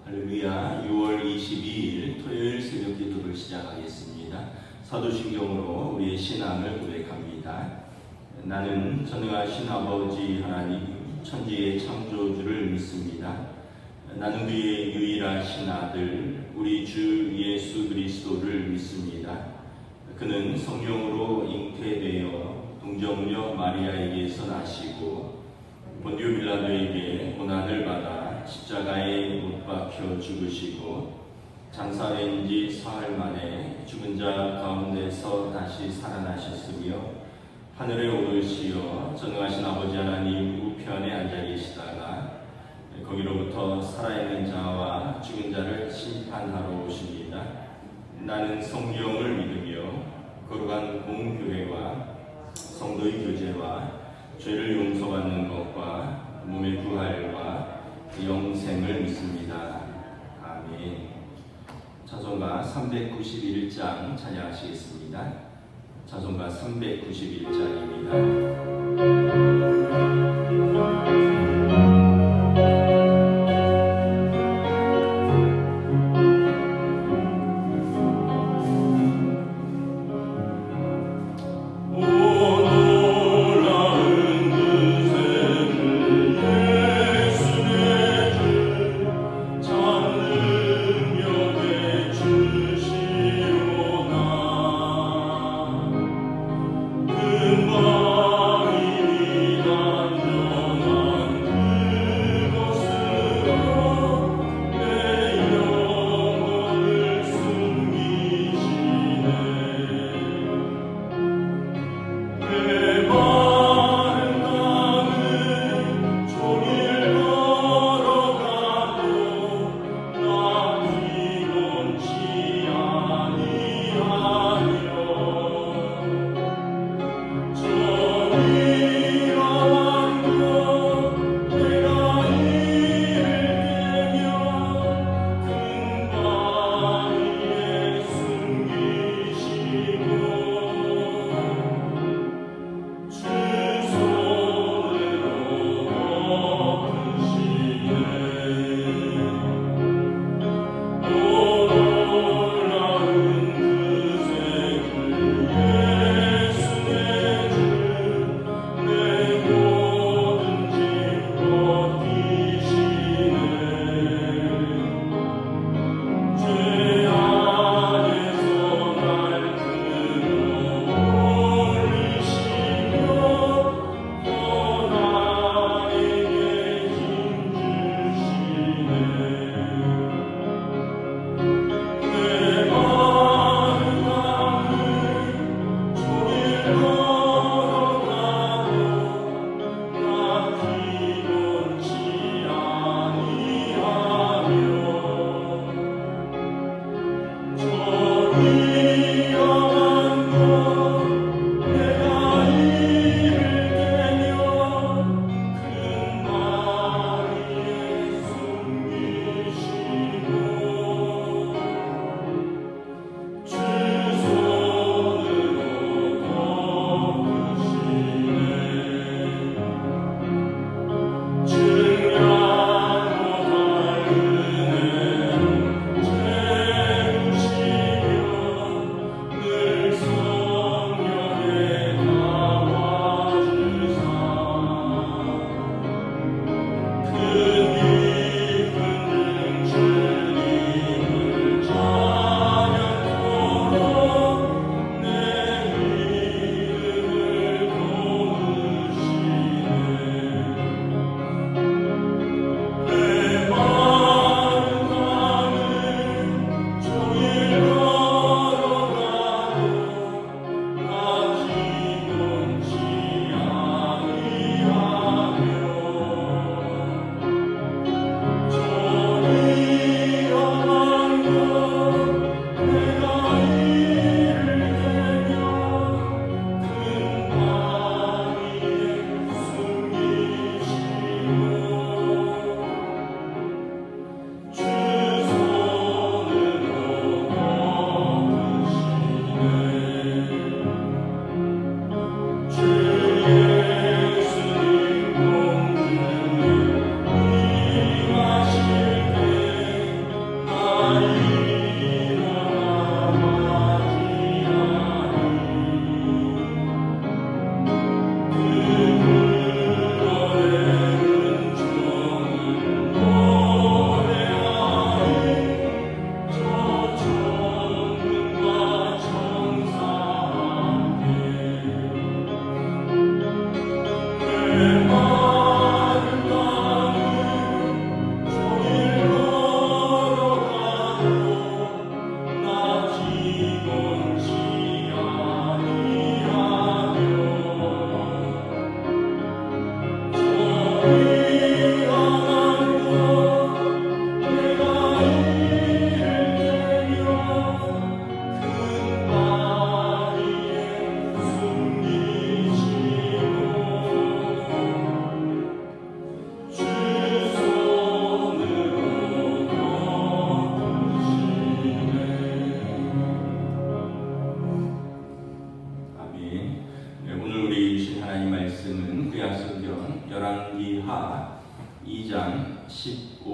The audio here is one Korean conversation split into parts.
할렐루야. 6월 22일 토요일 새벽 기도를 시작하겠습니다. 사도신경으로 우리의 신앙을 고백합니다. 나는 전능하신 아버지 하나님 천지의 창조주를 믿습니다. 나는 그의 유일하신 아들 우리 주 예수 그리스도를 믿습니다. 그는 성령으로 잉태되어 동정녀 마리아에게서 나시고 본디오 빌라도에게 고난을 받아 십자가에 못 박혀 죽으시고 장사된 지 사흘 만에 죽은 자 가운데서 다시 살아나셨으며 하늘에 오르시어 전능하신 아버지 하나님 우편에 앉아 계시다가 거기로부터 살아있는 자와 죽은 자를 심판하러 오십니다. 나는 성경을 믿으며 거룩한 공교회와 성도의 교제와 죄를 용서받는 것과 몸의 부활과 영생을 믿습니다. 아멘. 찬송가 391장 찬양하시겠습니다. 찬송가 391장입니다.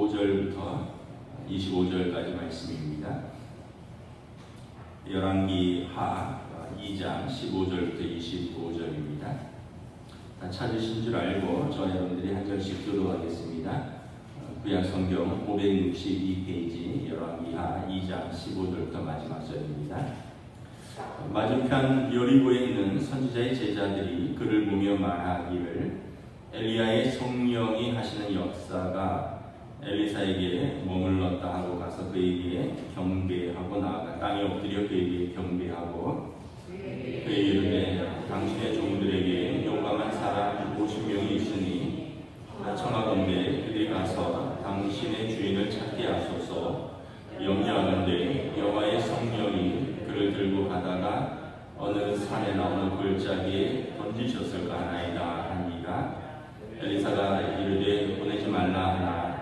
15절부터 25절까지 말씀입니다. 열왕기 하 2장 15절부터 25절입니다. 다 찾으신 줄 알고 저 여러분들이 한 절씩 교도하겠습니다. 구약성경 562페이지 열왕기 하 2장 15절부터 마지막 절입니다. 맞은편 여리고에 있는 선지자의 제자들이 그를 보며 말하기를 엘리야의 성령이 하시는 역사가 엘리사에게 머물렀다 하고 가서 그에게 경배하고 나아가 땅에 엎드려 그에게 경배하고 그에게 이르되 당신의 종들에게 용감한 사람 50명이 있으니 청하건대 그들이 가서 당신의 주인을 찾게 하소서. 염려하건대 여호와의 성령이 그를 들고 가다가 어느 산에나 어느 골짜기에 던지셨을까 하나이다 하니라. 엘리사가 이르되 보내지 말라 하나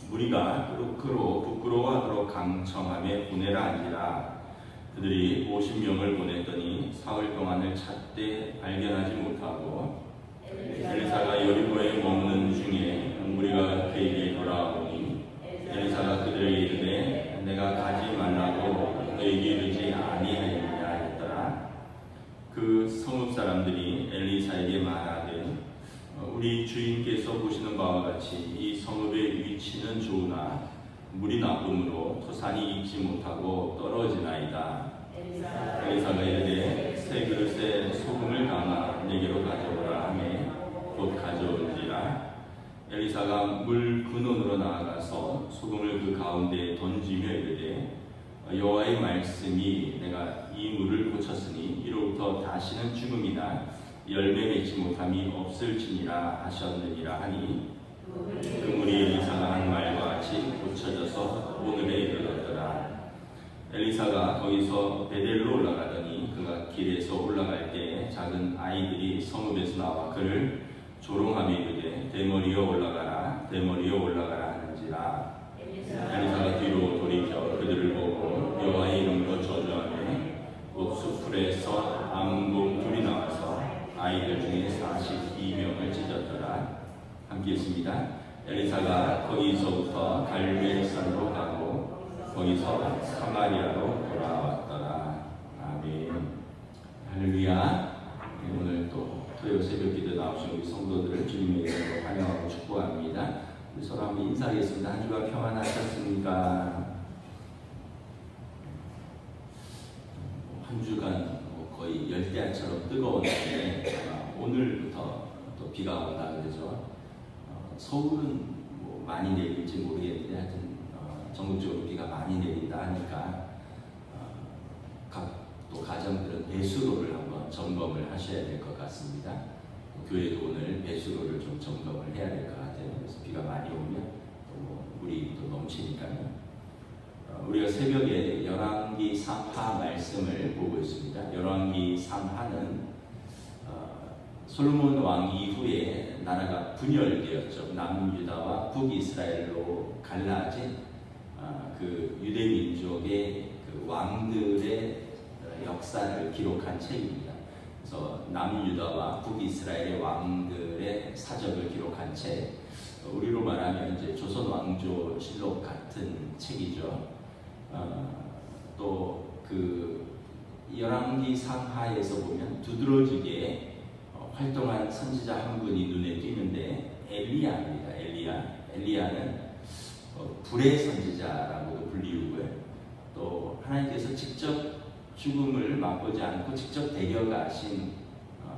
무리가 그로 부끄러워하도록 강청하며 보내라 하니라. 그들이 50명을 보냈더니 사흘 동안을 찾되 발견하지 못하고 엘리사가 여리고에 머무는 중에 무리가 그에게 돌아오니 엘리사가 그들에게 이르되 내가 가지 말라고 너에게 이르지 아니하였느냐 했더라. 그 성읍 사람들이 엘리사에게 말하되 우리 주인께서 보시는 바와 같이 이 성읍의 위치는 좋으나 물이 나쁨으로 토산이 익지 못하고 떨어지나이다. 엘리사가 이르되 새 그릇에 소금을 담아 내게로 가져오라 하매 곧 가져온지라. 엘리사가 물 근원으로 나아가서 소금을 그 가운데에 던지며 이르되 여호와의 말씀이 내가 이 물을 고쳤으니 이로부터 다시는 죽음이나 열매 맺지 못함이 없을지니라 하셨느니라 하니 그 물이 엘리사가 한 말과 같이 고쳐져서 오늘에 이르렀더라. 엘리사가 거기서 베델로 올라가더니 그가 길에서 올라갈 때 작은 아이들이 성읍에서 나와 그를 조롱하며 이르되 대머리여 올라가라 대머리여 올라가라 하는지라. 엘리사가 뒤로 돌이켜 그들을 보고 여호와의 이름으로 저주하며 곧 수풀에서 암곰 둘이 나와서 아이들 중에 42명을 찢었더라. 함께 있습니다. 엘리사가 거기서부터 갈멜산으로 가고 거기서 사마리아로 돌아왔더라. 아멘. 할렐루야. 오늘 또 토요일 새벽 기도 나오신 우리 성도들을 주님의 이름으로 환영하고 축복합니다. 우리 서로 한번 인사하겠습니다. 한 주간 평안하셨습니까? 한 주간 거의 열대야처럼 뜨거웠는데 오늘부터 또 비가 온다 그러죠. 서울은 뭐 많이 내릴지 모르겠는데 하여튼 전국적으로 비가 많이 내린다 하니까 각 또 가정들은 배수로를 한번 점검을 하셔야 될 것 같습니다. 교회도 오늘 배수로를 좀 점검을 해야 될 것 같아요. 그래서 비가 많이 오면 또 물이 또 넘치니까요. 우리가 새벽에 열왕기 3하 말씀을 보고 있습니다. 열왕기 3하는 솔로몬 왕 이후에 나라가 분열되었죠. 남유다와 북이스라엘로 갈라진 그 유대 민족의 그 왕들의 역사를 기록한 책입니다. 그래서 남유다와 북이스라엘의 왕들의 사적을 기록한 책, 우리로 말하면 이제 조선 왕조실록 같은 책이죠. 또 그 열왕기 상하에서 보면 두드러지게 활동한 선지자 한 분이 눈에 띄는데 엘리야입니다. 엘리야는 불의 선지자라고도 불리우고요. 또 하나님께서 직접 죽음을 맛보지 않고 직접 데려가신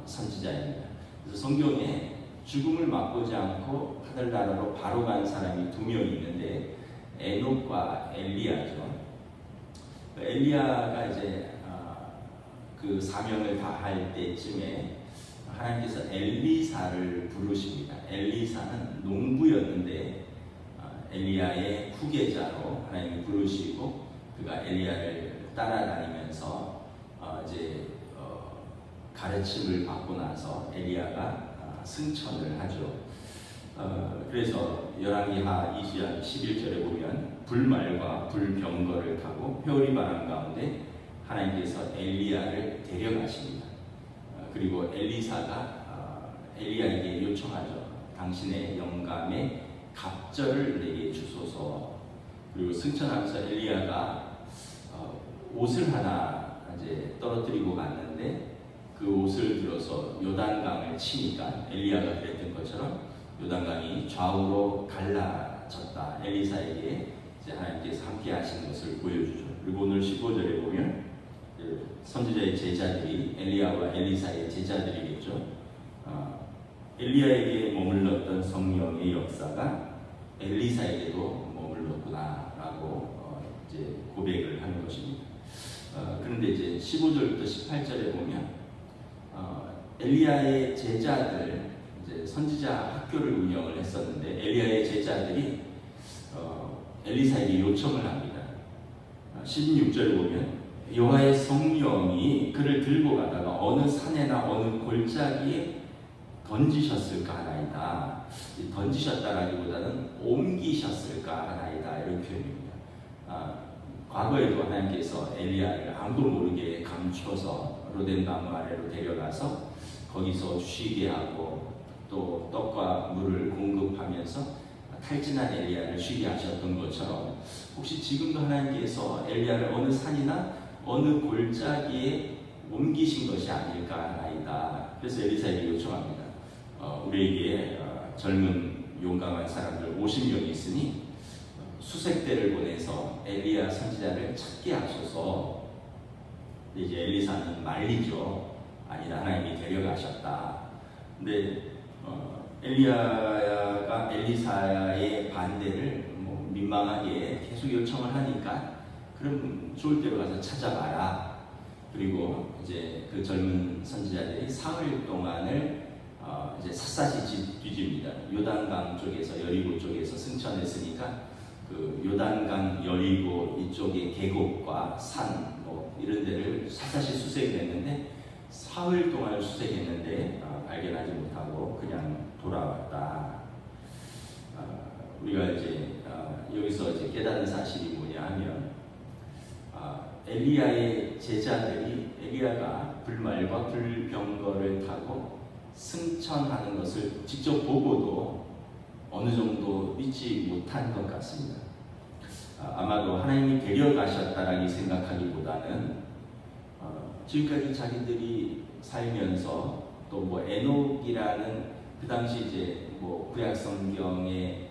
선지자입니다. 그래서 성경에 죽음을 맛보지 않고 하늘나라로 바로 간 사람이 2명 있는데 에녹과 엘리야죠. 엘리야가 이제 그 사명을 다할 때쯤에 하나님께서 엘리사를 부르십니다. 엘리사는 농부였는데 엘리야의 후계자로 하나님이 부르시고 그가 엘리야를 따라다니면서 이제 가르침을 받고 나서 엘리야가 승천을 하죠. 그래서 열왕기하 2장 11절에 보면 불말과 불병거를 타고 회오리 바람 가운데 하나님께서 엘리야를 데려가십니다. 그리고 엘리사가 엘리야에게 요청하죠. 당신의 영감에 갑절을 내게 주소서. 그리고 승천하면서 엘리야가 옷을 하나 이제 떨어뜨리고 갔는데 그 옷을 들어서 요단강을 치니까 엘리야가 그랬던 것처럼 요단강이 좌우로 갈라졌다. 엘리사에게 이제 하나님께서 함께 하신 것을 보여주죠. 그리고 오늘 15절에 보면 선지자의 제자들이 엘리야와 엘리사의 제자들이겠죠. 엘리야에게 머물렀던 성령의 역사가 엘리사에게도 머물렀구나라고 이제 고백을 하는 것입니다. 그런데 이제 15절부터 18절에 보면 엘리야의 제자들, 이제 선지자 학교를 운영을 했었는데 엘리야의 제자들이 엘리사에게 요청을 합니다. 16절에 보면 여호와의 성령이 그를 들고 가다가 어느 산에나 어느 골짜기에 던지셨을까 하나이다. 던지셨다라기보다는 옮기셨을까 하나이다, 이런 표현입니다. 과거에도 하나님께서 엘리야를 아무도 모르게 감춰서 로덴나무 아래로 데려가서 거기서 쉬게 하고 또 떡과 물을 공급하면서 탈진한 엘리야를 쉬게 하셨던 것처럼 혹시 지금도 하나님께서 엘리야를 어느 산이나 어느 골짜기에 옮기신 것이 아닐까 하나이다. 그래서 엘리사에게 요청합니다. 우리에게 젊은 용감한 사람들 50명이 있으니 수색대를 보내서 엘리야 선지자를 찾게 하소서. 이제 엘리사는 말리죠. 아니다, 하나님이 데려가셨다. 근데 엘리야가 엘리사의 반대를 민망하게 계속 요청을 하니까 그럼 좋을 대로 가서 찾아봐라. 그리고 이제 그 젊은 선지자들이 사흘 동안을 이제 샅샅이 뒤집니다. 요단강 쪽에서, 여리고 쪽에서 승천했으니까 그 요단강, 여리고 이쪽의 계곡과 산 이런 데를 샅샅이 수색을 했는데 사흘 동안 수색했는데 발견하지 못하고 그냥 돌아왔다. 우리가 이제 여기서 이제 깨닫는 사실이 뭐냐 하면 엘리야의 제자들이 엘리야가 불말과 불병거를 타고 승천하는 것을 직접 보고도 어느 정도 믿지 못한 것 같습니다. 아마도 하나님이 데려가셨다라고 생각하기보다는 지금까지 자기들이 살면서 또 에녹이라는 그 당시 이제 구약 성경에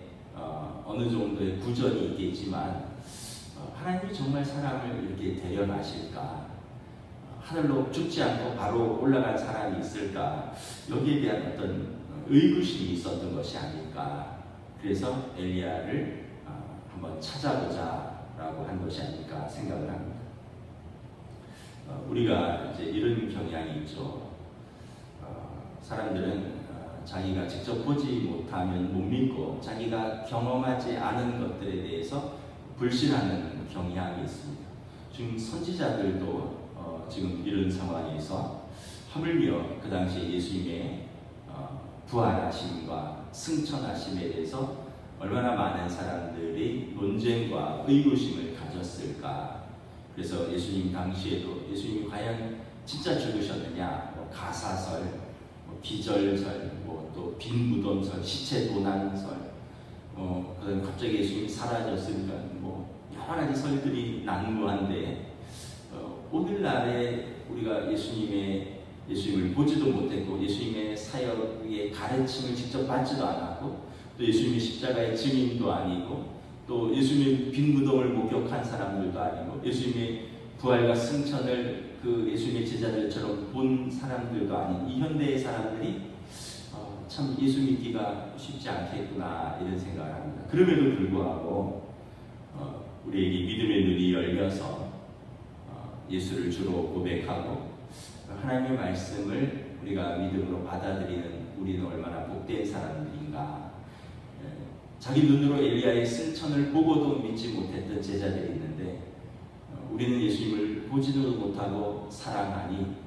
어느 정도의 구전이 있겠지만 하나님이 정말 사람을 이렇게 데려가실까? 하늘로 죽지 않고 바로 올라간 사람이 있을까? 여기에 대한 어떤 의구심이 있었던 것이 아닐까? 그래서 엘리야를 한번 찾아보자라고 한 것이 아닐까 생각을 합니다. 우리가 이제 이런 경향이 있죠. 사람들은 자기가 직접 보지 못하면 못 믿고 자기가 경험하지 않은 것들에 대해서 불신하는 경향이 있습니다. 지금 선지자들도 지금 이런 상황에서 하물며 그 당시 예수님의 부활하심과 승천하심에 대해서 얼마나 많은 사람들이 논쟁과 의구심을 가졌을까. 그래서 예수님 당시에도 예수님이 과연 진짜 죽으셨느냐, 가사설, 기절설, 또 빈 무덤설, 시체 도난설, 그다음 갑자기 예수님이 사라졌으니까 여러 가지 설들이 난무한데 오늘날에 우리가 예수님을 보지도 못했고 예수님의 사역의 가르침을 직접 받지도 않았고 또 예수님의 십자가의 증인도 아니고 또 예수님의 빈 무덤을 목격한 사람들도 아니고 예수님의 부활과 승천을 그 예수님의 제자들처럼 본 사람들도 아닌 이 현대의 사람들이 참 예수 믿기가 쉽지 않겠구나 이런 생각을 합니다. 그럼에도 불구하고 우리에게 믿음의 눈이 열려서 예수를 주로 고백하고 하나님의 말씀을 우리가 믿음으로 받아들이는 우리는 얼마나 복된 사람들인가. 자기 눈으로 엘리야의 승천을 보고도 믿지 못했던 제자들이 있는데 우리는 예수님을 보지도 못하고 사랑하니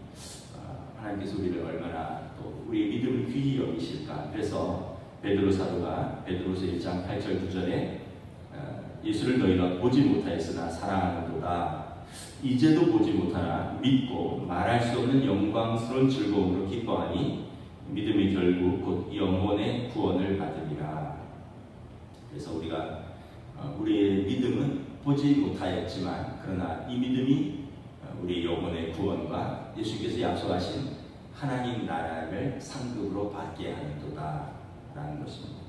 하나님께서 우리를 얼마나 또 우리의 믿음을 귀히 여기실까. 그래서 베드로 사도가 베드로서 1장 8절 9절에 예수를 너희가 보지 못하였으나 사랑하는도다. 이제도 보지 못하나 믿고 말할 수 없는 영광스러운 즐거움으로 기뻐하니 믿음의 결국 곧 영혼의 구원을 받으리라. 그래서 우리가 우리의 믿음은 보지 못하였지만 그러나 이 믿음이 우리 영혼의 구원과 예수께서 약속하신 하나님 나라를 상급으로 받게 하는도다 라는 것입니다.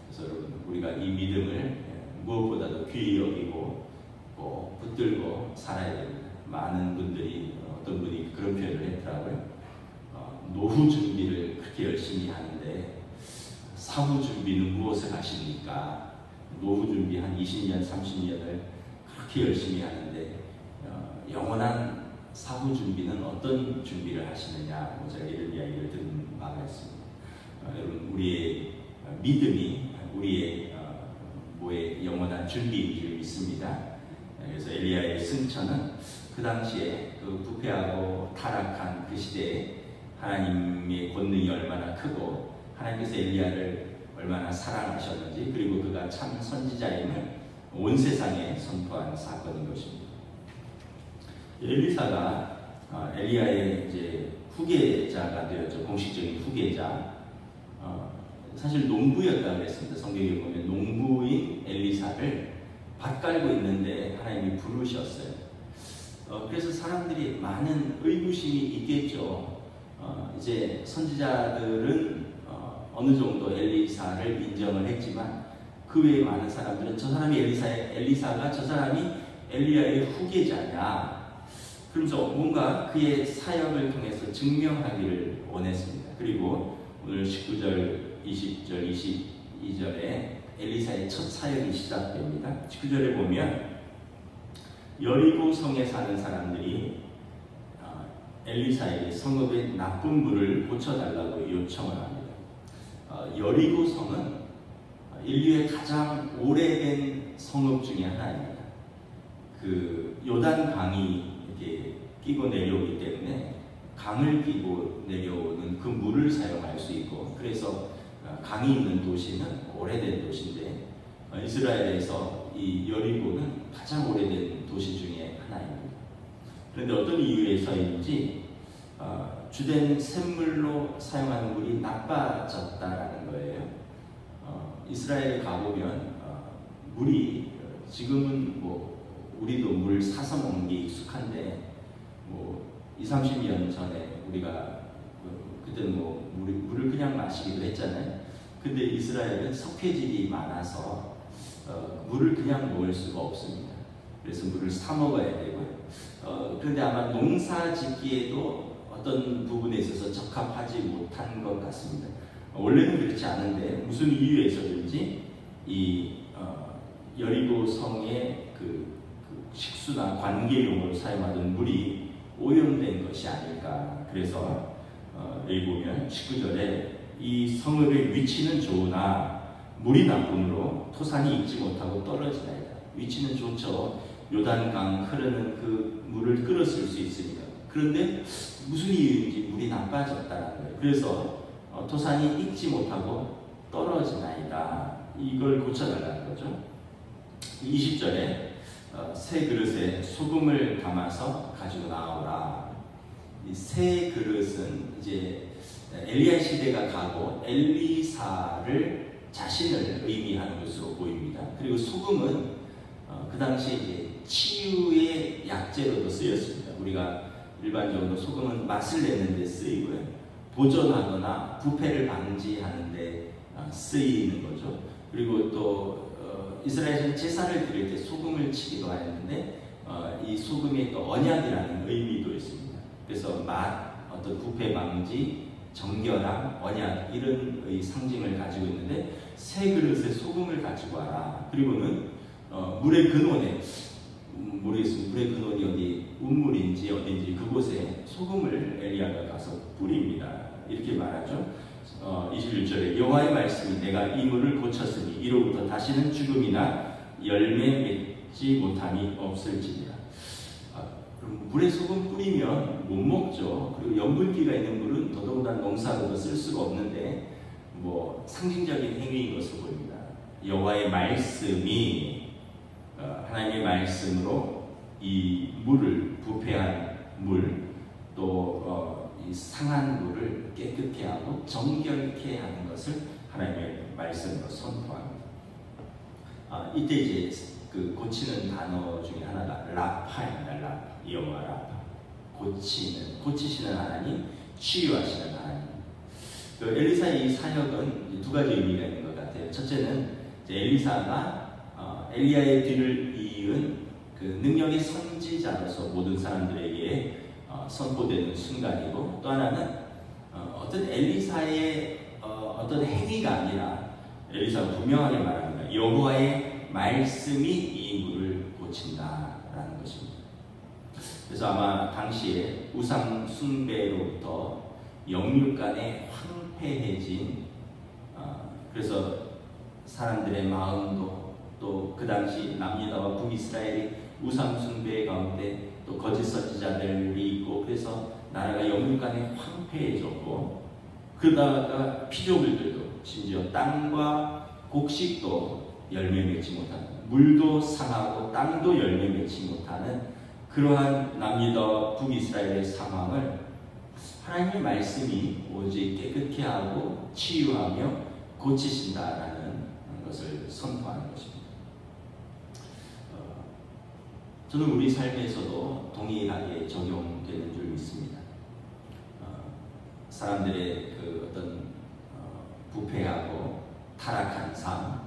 그래서 여러분, 우리가 이 믿음을 무엇보다도 귀히 여기고 붙들고 살아야 됩니다. 많은 분들이, 어떤 분이 그런 표현을 했더라고요. 노후 준비를 그렇게 열심히 하는데 사후 준비는 무엇을 하십니까? 노후 준비 한 20년, 30년을 그렇게 열심히 하는데 영원한 사후 준비는 어떤 준비를 하시느냐? 제가 이런 이야기를 들은 바가 있습니다. 여러분, 우리의 믿음이 우리의 영원한 준비인 줄 믿습니다. 그래서 엘리야의 승천은 그 당시에 그 부패하고 타락한 그 시대에 하나님의 권능이 얼마나 크고 하나님께서 엘리야를 얼마나 사랑하셨는지, 그리고 그가 참 선지자임을 온 세상에 선포한 사건인 것입니다. 엘리사가 엘리야의 이제 후계자가 되었죠. 공식적인 후계자. 사실 농부였다 그랬습니다. 성경에 보면 농부인 엘리사를 밭 깔고 있는데 하나님이 부르셨어요. 그래서 사람들이 많은 의구심이 있겠죠. 이제 선지자들은 어느 정도 엘리사를 인정을 했지만 그 외에 많은 사람들은 저 사람이 엘리사가 저 사람이 엘리야의 후계자냐, 그러면서 뭔가 그의 사역을 통해서 증명하기를 원했습니다. 그리고 오늘 19절, 20절, 22절에 엘리사의 첫 사역이 시작됩니다. 19절에 보면 여리고 성에 사는 사람들이 엘리사에게 성읍의 나쁜 물을 고쳐달라고 요청을 합니다. 여리고 성은 인류의 가장 오래된 성읍 중에 하나입니다. 그 요단 강이 이렇게 끼고 내려오기 때문에 강을 끼고 내려오는 그 물을 사용할 수 있고, 그래서 강이 있는 도시는 오래된 도시인데 이스라엘에서 이 여리고는 가장 오래된 도시 중에 하나입니다. 그런데 어떤 이유에서인지 주된 샘물로 사용하는 물이 나빠졌다라는 거예요. 이스라엘에 가보면 물이 지금은 우리도 물 사서 먹는 게 익숙한데 20, 30년 전에 우리가 그때는 물을 그냥 마시기도 했잖아요. 근데 이스라엘은 석회질이 많아서 물을 그냥 먹을 수가 없습니다. 그래서 물을 사 먹어야 되고요. 그런데 아마 농사 짓기에도 어떤 부분에 있어서 적합하지 못한 것 같습니다. 원래는 그렇지 않은데 무슨 이유에서든지 이 여리고 성의 그 식수나 관계용으로 사용하던 물이 오염된 것이 아닐까. 그래서 여기 보면 19절에 이 성읍의 위치는 좋으나 물이 나쁨으로 토산이 익지 못하고 떨어지나이다. 위치는 좋죠. 요단강 흐르는 그 물을 끌었을 수 있습니다. 그런데 무슨 이유인지 물이 나빠졌다는 거예요. 그래서 토산이 익지 못하고 떨어지나이다. 이걸 고쳐달라는 거죠. 20절에 새 그릇에 소금을 담아서 가지고 나오라. 이 새 그릇은 이제 엘리야 시대가 가고 엘리사를 자신을 의미하는 것으로 보입니다. 그리고 소금은 그 당시에 이제 치유의 약재로도 쓰였습니다. 우리가 일반적으로 소금은 맛을 내는 데 쓰이고요, 보존하거나 부패를 방지하는 데 쓰이는 거죠. 그리고 또 이스라엘은 제사를 드릴 때 소금을 치기도 하였는데 이 소금이 또 언약이라는 의미도 있습니다. 그래서 맛, 어떤 부패 방지, 정결함, 언약, 이런 상징을 가지고 있는데 새 그릇에 소금을 가지고 와라. 그리고는 물의 근원에, 모르겠습니다. 물의 근원이 어디 운물인지 어딘지 그곳에 소금을 엘리야가 가서 뿌립니다. 이렇게 말하죠. 21절에 여호와의 말씀이 내가 이 물을 고쳤으니 이로부터 다시는 죽음이나 열매 맺지 못함이 없을지니라. 그럼 물에 소금 뿌리면 못 먹죠. 그리고 염분기가 있는 물은 더더군다나 농사로도 쓸 수가 없는데 상징적인 행위인 것으로 보입니다. 여호와의 말씀이 하나님의 말씀으로 이 물을, 부패한 물, 또 이 상한 물을 깨끗게 하고 정결케 하는 것을 하나님의 말씀으로 선포합니다. 이때 이제 그 고치는 단어 중에 하나가 라파입니다. 이 영어가 라파. 고치시는 하나님, 치유하시는 하나님. 그 엘리사의 이 사역은 두 가지 의미가 있는 것 같아요. 첫째는 엘리사가 엘리야의 뒤를 이은 그 능력의 선지자로서 모든 사람들에게 선포되는 순간이고, 또 하나는 어떤 엘리사의 어떤 행위가 아니라 엘리사가 분명하게 말합니다. 여호와의 말씀이 이 인구를 고친다라는 것입니다. 그래서 아마 당시에 우상 숭배로부터 영육 간에 황폐해진, 그래서 사람들의 마음도 또 그 당시 남유다와 북이스라엘이 우상 숭배 가운데 또 거짓 선지자들이 있고, 그래서 나라가 영육 간에 황폐해졌고, 그러다가 피조물들도 심지어 땅과 곡식도 열매 맺지 못하는, 물도 상하고 땅도 열매 맺지 못하는 그러한 남유다와 북이스라엘의 상황을 하나님의 말씀이 오직 깨끗게 하고 치유하며 고치신다라는 것을 선포하는 것입니다. 저는 우리 삶에서도 동일하게 적용되는 줄 믿습니다. 사람들의 그 어떤 부패하고 타락한 삶,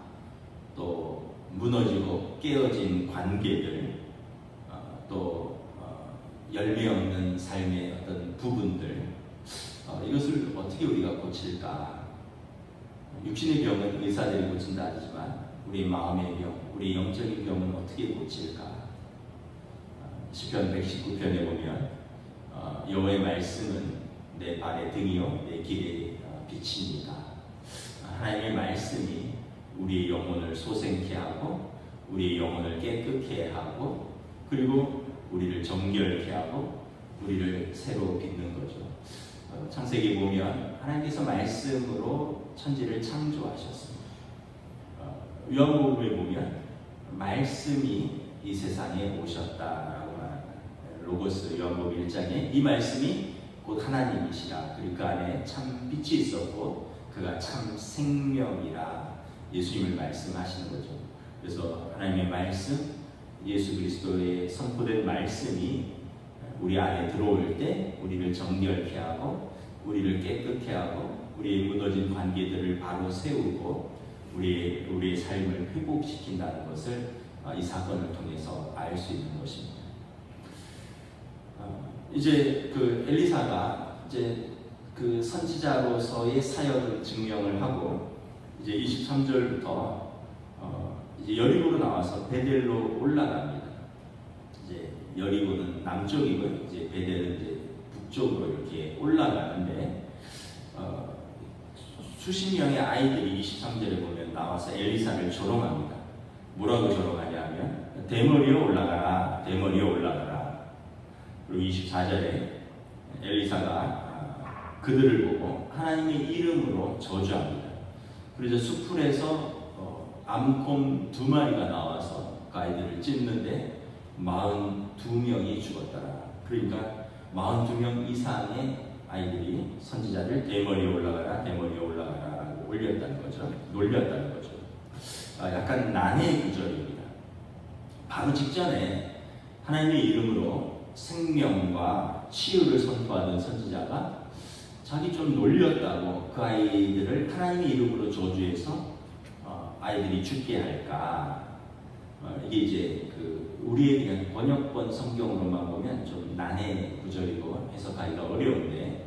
또 무너지고 깨어진 관계들, 또 열매 없는 삶의 어떤 부분들, 이것을 어떻게 우리가 고칠까? 육신의 병은 의사들이 고친다 하지만 우리 마음의 병, 우리 영적인 병은 어떻게 고칠까? 시편 119편에 보면 여호와의 말씀은 내 발의 등이요 내 길의 빛입니다. 하나님의 말씀이 우리의 영혼을 소생케 하고 우리의 영혼을 깨끗게 하고, 그리고 우리를 정결케 하고 우리를 새로 빚는 거죠. 창세기 보면 하나님께서 말씀으로 천지를 창조하셨습니다. 요한복음에 보면 말씀이 이 세상에 오셨다라고 말합니다. 로고스 요한복음 1장에 이 말씀이 곧 하나님이시라, 그리고 그 안에 참 빛이 있었고 그가 참 생명이라 예수님을 말씀하시는 거죠. 그래서 하나님의 말씀, 예수 그리스도의 선포된 말씀이 우리 안에 들어올 때 우리를 정결케 하고 우리를 깨끗게 하고 우리의 무너진 관계들을 바로 세우고 우리의 삶을 회복시킨다는 것을 이 사건을 통해서 알 수 있는 것입니다. 이제 그 엘리사가 이제 그 선지자로서의 사역을 증명을 하고 이제 23절부터 이제 여리고로 나와서 베델로 올라갑니다. 이제 여리고는 남쪽이고 이제 베델은 이제 북쪽으로 이렇게 올라가는데 수십 명의 아이들이 23절에 보면 나와서 엘리사를 조롱합니다. 뭐라고 조롱하냐 하면 대머리로 올라가라, 대머리로 올라가라. 그리고 24절에 엘리사가 그들을 보고 하나님의 이름으로 저주합니다. 그래서 수풀에서 암곰 2마리가 나와서 그 아이들을 찢는데 42명이 죽었더라. 그러니까 42명 이상의 아이들이 선지자를 대머리에 올라가라, 대머리에 올라가라 라고 올렸다는 거죠. 놀렸다는 거죠. 약간 난해의 구절입니다. 바로 직전에 하나님의 이름으로 생명과 치유를 선포하던 선지자가 자기 좀 놀렸다고 그 아이들을 하나님의 이름으로 저주해서 아이들이 죽게 할까? 이게 이제 그 우리에 대한 번역본 성경으로만 보면 좀 난해 구절이고 해석하기가 어려운데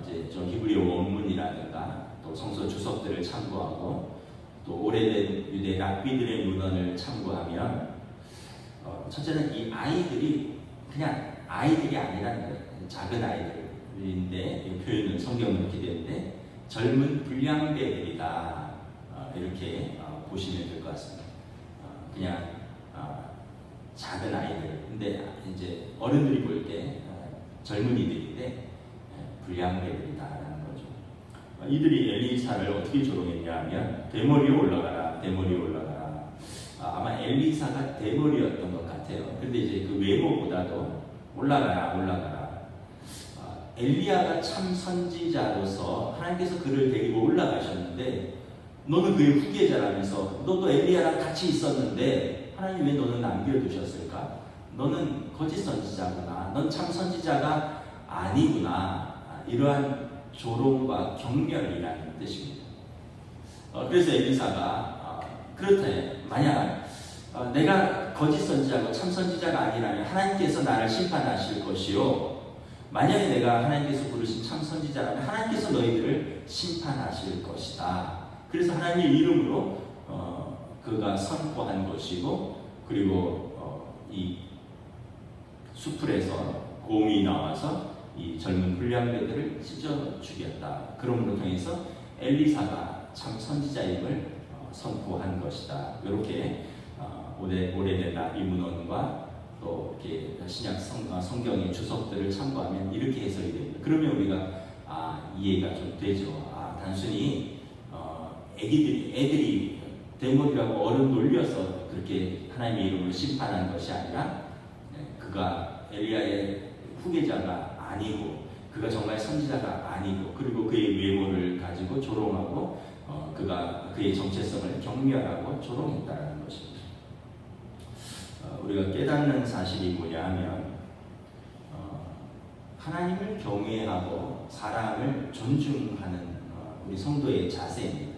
이제 좀 히브리어 원문이라든가 또 성서 주석들을 참고하고 또 오래된 유대 랍비들의 문헌을 참고하면 첫째는 이 아이들이 그냥 아이들이 아니라는 거예요. 작은 아이들인데 이 표현은 성경은 이렇게 되는데 젊은 불량배들이다, 이렇게 보시면 될 것 같습니다. 그냥 작은 아이들. 근데 이제 어른들이 볼 때 젊은이들인데 불량배들이다라는 거죠. 이들이 엘리사를 어떻게 조롱했냐 하면 대머리에 올라가라, 대머리에 올라가라. 아마 엘리사가 대머리였던 것 같아요. 근데 이제 그 외모보다도 올라가라, 올라가라. 엘리야가 참 선지자로서 하나님께서 그를 데리고 올라가셨는데 너는 그의 후계자라면서 너도 엘리야랑 같이 있었는데 하나님 왜 너는 남겨두셨을까? 너는 거짓 선지자구나. 넌 참 선지자가 아니구나. 이러한 조롱과 경멸이라는 뜻입니다. 그래서 엘리사가 그렇대. 만약 내가 거짓 선지자고 참 선지자가 아니라면 하나님께서 나를 심판하실 것이요. 만약에 내가 하나님께서 부르신 참 선지자라면 하나님께서 너희들을 심판하실 것이다. 그래서 하나님의 이름으로 그가 선포한 것이고, 그리고 이 수풀에서 곰이 나와서 이 젊은 불량배들을 찢어 죽였다. 그러므로 통해서 엘리사가 참 선지자임을 선포한 것이다. 이렇게 오래된 나비 문헌과 또 이렇게 신약 성경의 주석들을 참고하면 이렇게 해석이 됩니다. 그러면 우리가 이해가 좀 되죠. 단순히 애들이 대머리라고 어른 놀려서 그렇게 하나님의 이름으로 심판한 것이 아니라 그가 엘리야의 후계자가 아니고 그가 정말 선지자가 아니고 그리고 그의 외모를 가지고 조롱하고 그가 그의 정체성을 경멸하고 조롱했다는 것입니다. 우리가 깨닫는 사실이 뭐냐 하면 하나님을 경외하고 사람을 존중하는 우리 성도의 자세입니다.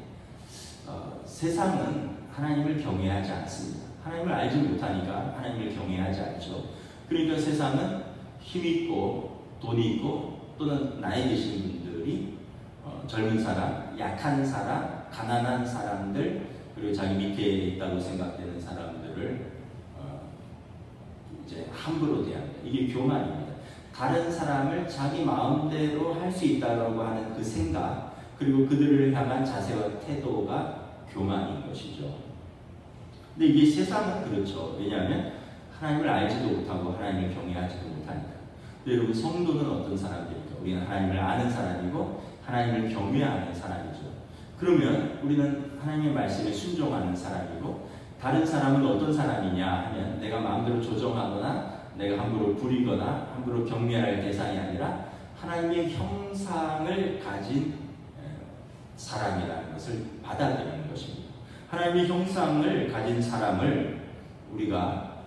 세상은 하나님을 경외하지 않습니다. 하나님을 알지 못하니까 하나님을 경외하지 않죠. 그러니까 세상은 힘있고 돈이 있고 또는 나이 드신 분들이 젊은 사람, 약한 사람, 가난한 사람들 그리고 자기 밑에 있다고 생각되는 사람들을 이제 함부로 대합니다. 이게 교만입니다. 다른 사람을 자기 마음대로 할 수 있다고 하는 그 생각 그리고 그들을 향한 자세와 태도가 교만인 것이죠. 근데 이게 세상은 그렇죠. 왜냐하면 하나님을 알지도 못하고 하나님을 경외하지도 못하니까. 여러분 성도는 어떤 사람들입니까? 우리는 하나님을 아는 사람이고 하나님을 경외하는 사람이죠. 그러면 우리는 하나님의 말씀에 순종하는 사람이고 다른 사람은 어떤 사람이냐 하면 내가 마음대로 조정하거나 내가 함부로 부리거나 함부로 경멸할 대상이 아니라 하나님의 형상을 가진 사람이라는 것을 받아들이는 것입니다. 하나님의 형상을 가진 사람을 우리가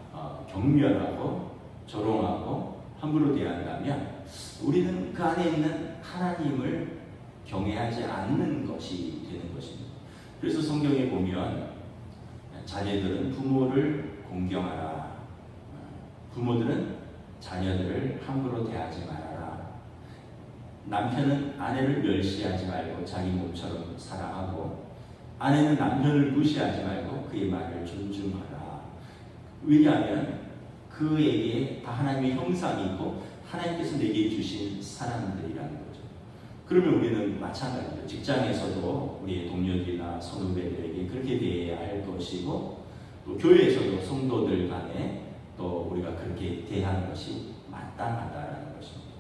경멸하고 조롱하고 함부로 대한다면 우리는 그 안에 있는 하나님을 경외하지 않는 것이 되는 것입니다. 그래서 성경에 보면 자녀들은 부모를 공경하라. 부모들은 자녀들을 함부로 대하지 말아라. 남편은 아내를 멸시하지 말고 자기 몸처럼 사랑하고 아내는 남편을 무시하지 말고 그의 말을 존중하라. 왜냐하면 그에게 다 하나님의 형상이 있고 하나님께서 내게 주신 사람들이라는 거죠. 그러면 우리는 마찬가지죠. 직장에서도 우리의 동료들이나 선후배들에게 그렇게 대해야 할 것이고 또 교회에서도 성도들 간에 또 우리가 그렇게 대하는 것이 마땅하다라는 것입니다.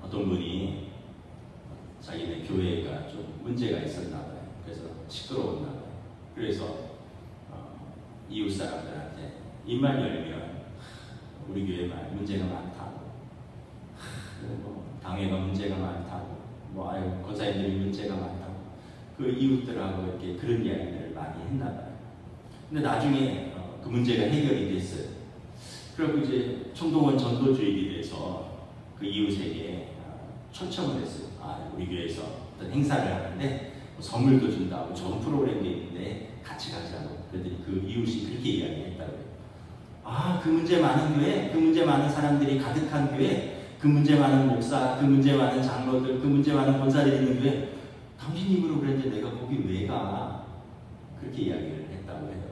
어떤 분이 자기네 교회가 좀 문제가 있었나 봐요. 그래서 시끄러웠나 봐요. 그래서 이웃 사람들한테 입만 열면 우리 교회 문제가 많다고, 당회가 문제가 많다고, 권사님들이 문제가 많다고 그 이웃들하고 이렇게 그런 이야기들을 많이 했나 봐요. 근데 나중에 그 문제가 해결이 됐어요. 그리고 이제 총동원 전도주일이 돼서 그 이웃에게 초청을 했어요. 우리 교회에서 어떤 행사를 하는데 선물도 준다고 좋은 프로그램이 있는데 같이 가자고. 그랬더니 그 이웃이 그렇게 이야기했다고요. 그 문제 많은 교회, 그 문제 많은 사람들이 가득한 교회, 그 문제 많은 목사, 그 문제 많은 장로들, 그 문제 많은 권사들이 있는 교회, 당신 입으로 그랬는데 내가 거기 왜 가? 그렇게 이야기를 했다고 해요.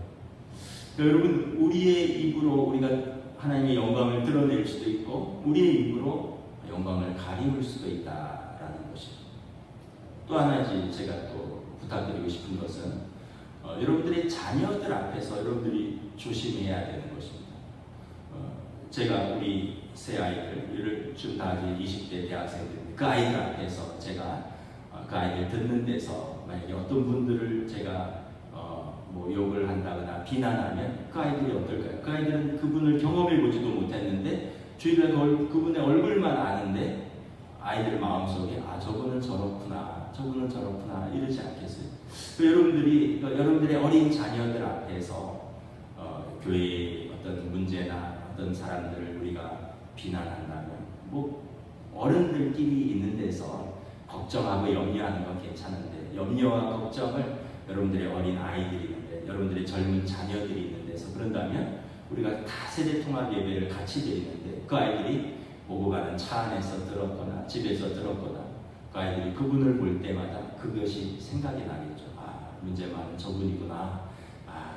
여러분, 우리의 입으로 우리가 하나님의 영광을 드러낼 수도 있고 우리의 입으로 영광을 가리울 수도 있다라는 것이죠. 또 하나지 제가 또 부탁드리고 싶은 것은 여러분들의 자녀들 앞에서 여러분들이 조심해야 되는 것입니다. 제가 우리 세 아이들, 지금 다 이제 20대 대학생들, 그 아이들 앞에서 제가 그 아이들 듣는 데서 만약에 어떤 분들을 제가 뭐 욕을 한다거나 비난하면 그 아이들이 어떨까요? 그 아이들은 그분을 경험해보지도 못했는데 주위에 그분의 얼굴만 아는데 아이들 마음속에 저분은 저렇구나. 저분은 저렇구나 이러지 않겠어요? 여러분들의 어린 자녀들 앞에서 교회의 어떤 문제나 어떤 사람들을 우리가 비난한다면 어른들끼리 있는 데서 걱정하고 염려하는 건 괜찮은데 염려와 걱정을 여러분들의 어린 아이들이 있는데 여러분들의 젊은 자녀들이 있는 데서 그런다면 우리가 다 세대 통합 예배를 같이 드리는데 그 아이들이 오고 가는 차 안에서 들었거나 집에서 들었거나 그 아이들이 그분을 볼 때마다 그것이 생각이 나겠죠. 문제 많은 저분이구나.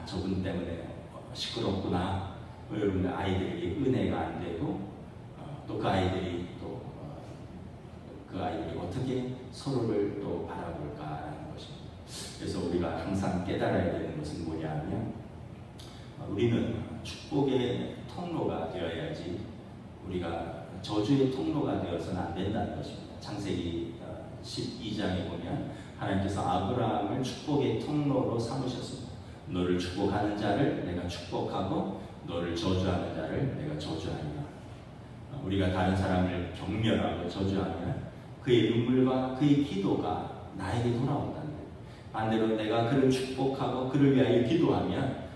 저분 때문에 시끄럽구나. 여러분들 아이들에게 은혜가 안 되고 또 그 아이들이 어떻게 서로를 또 바라볼까라는 것입니다. 그래서 우리가 항상 깨달아야 되는 것은 뭐냐면 우리는 축복의 통로가 되어야지 우리가 저주의 통로가 되어서는 안 된다는 것입니다. 창세기 12장에 보면 하나님께서 아브라함을 축복의 통로로 삼으셨습니다. 너를 축복하는 자를 내가 축복하고 너를 저주하는 자를 내가 저주하리라. 우리가 다른 사람을 경멸하고 저주하면 그의 눈물과 그의 기도가 나에게 돌아온다는 거예요. 반대로 내가 그를 축복하고 그를 위하여 기도하면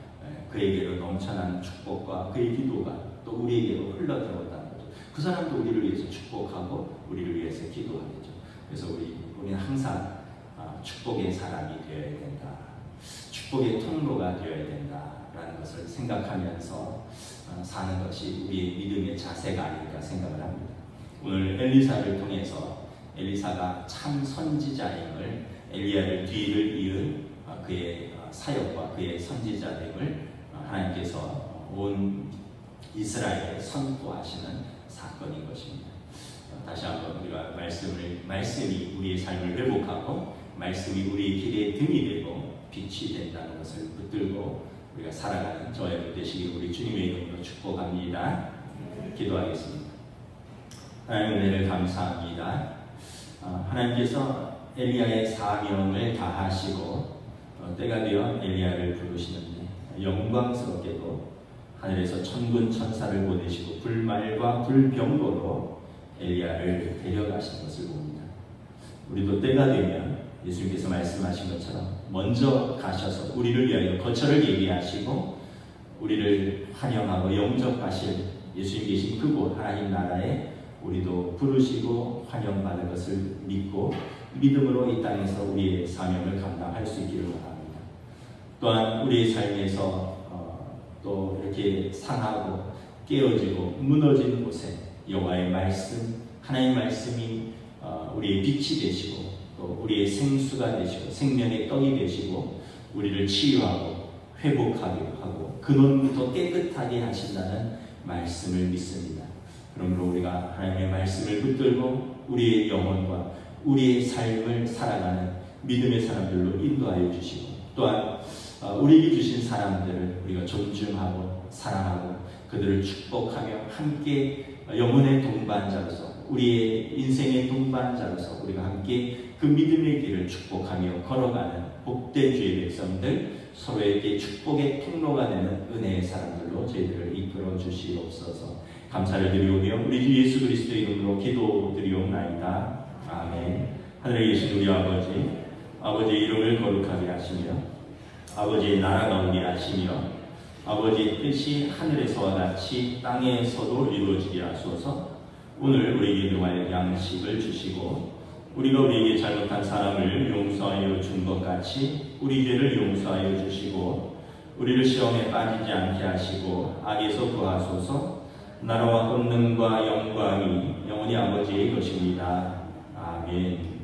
그에게로 넘쳐나는 축복과 그의 기도가 또 우리에게로 흘러들어온다는 거죠. 그 사람도 우리를 위해서 축복하고 우리를 위해서 기도하겠죠. 그래서 우리는 항상 축복의 사람이 되어야 된다. 축복의 통로가 되어야 된다라는 것을 생각하면서 사는 것이 우리의 믿음의 자세가 아닐까 생각을 합니다. 오늘 엘리사를 통해서 엘리사가 참 선지자임을 엘리야를 뒤를 이은 그의 사역과 그의 선지자됨을 하나님께서 온 이스라엘에 선포하시는 사건인 것입니다. 다시 한번 우리가 말씀이 우리의 삶을 회복하고 말씀이 우리의 길에 등이 되고 빛이 된다는 것을 붙들고 우리가 살아가는 저와 여러분 되시길 우리 주님의 이름으로 축복합니다. 기도하겠습니다. 하나님 은혜를 감사합니다. 하나님께서 엘리야의 사명을 다하시고 때가 되어 엘리야를 부르시는데 영광스럽게도 하늘에서 천군 천사를 보내시고 불말과 불병거로 엘리야를 데려가신 것을 봅니다. 우리도 때가 되면 예수님께서 말씀하신 것처럼 먼저 가셔서 우리를 위하여 거처를 예비하시고 우리를 환영하고 영접하실 예수님 계신 그곳 하나님 나라에 우리도 부르시고 환영받을 것을 믿고 믿음으로 이 땅에서 우리의 사명을 감당할 수 있기를 원합니다. 또한 우리의 삶에서 또 이렇게 상하고 깨어지고 무너진 곳에 여호와의 말씀, 하나님의 말씀이 우리의 빛이 되시고 또 우리의 생수가 되시고 생명의 떡이 되시고 우리를 치유하고 회복하게 하고 근원부터 깨끗하게 하신다는 말씀을 믿습니다. 그러므로 우리가 하나님의 말씀을 붙들고 우리의 영혼과 우리의 삶을 살아가는 믿음의 사람들로 인도하여 주시고 또한 우리에게 주신 사람들을 우리가 존중하고 사랑하고 그들을 축복하며 함께 영혼의 동반자로서 우리의 인생의 동반자로서 우리가 함께 그 믿음의 길을 축복하며 걸어가는 복된 주의 백성들 서로에게 축복의 통로가 되는 은혜의 사람들로 저희들을 이끌어 주시옵소서. 감사를 드리오며 우리 주 예수 그리스도의 이름으로 기도드리옵나이다. 아멘. 하늘에 계신 우리 아버지의 이름을 거룩하게 하시며 아버지의 나라가 오게 하시며 아버지의 뜻이 하늘에서와 같이 땅에서도 이루어지게 하소서. 오늘 우리에게 일용할 양식을 주시고 우리가 우리에게 잘못한 사람을 용서하여 준 것 같이 우리 죄를 용서하여 주시고 우리를 시험에 빠지지 않게 하시고 악에서 구하소서. 나라와 권능과 영광이 영원히 아버지의 것입니다. 아멘.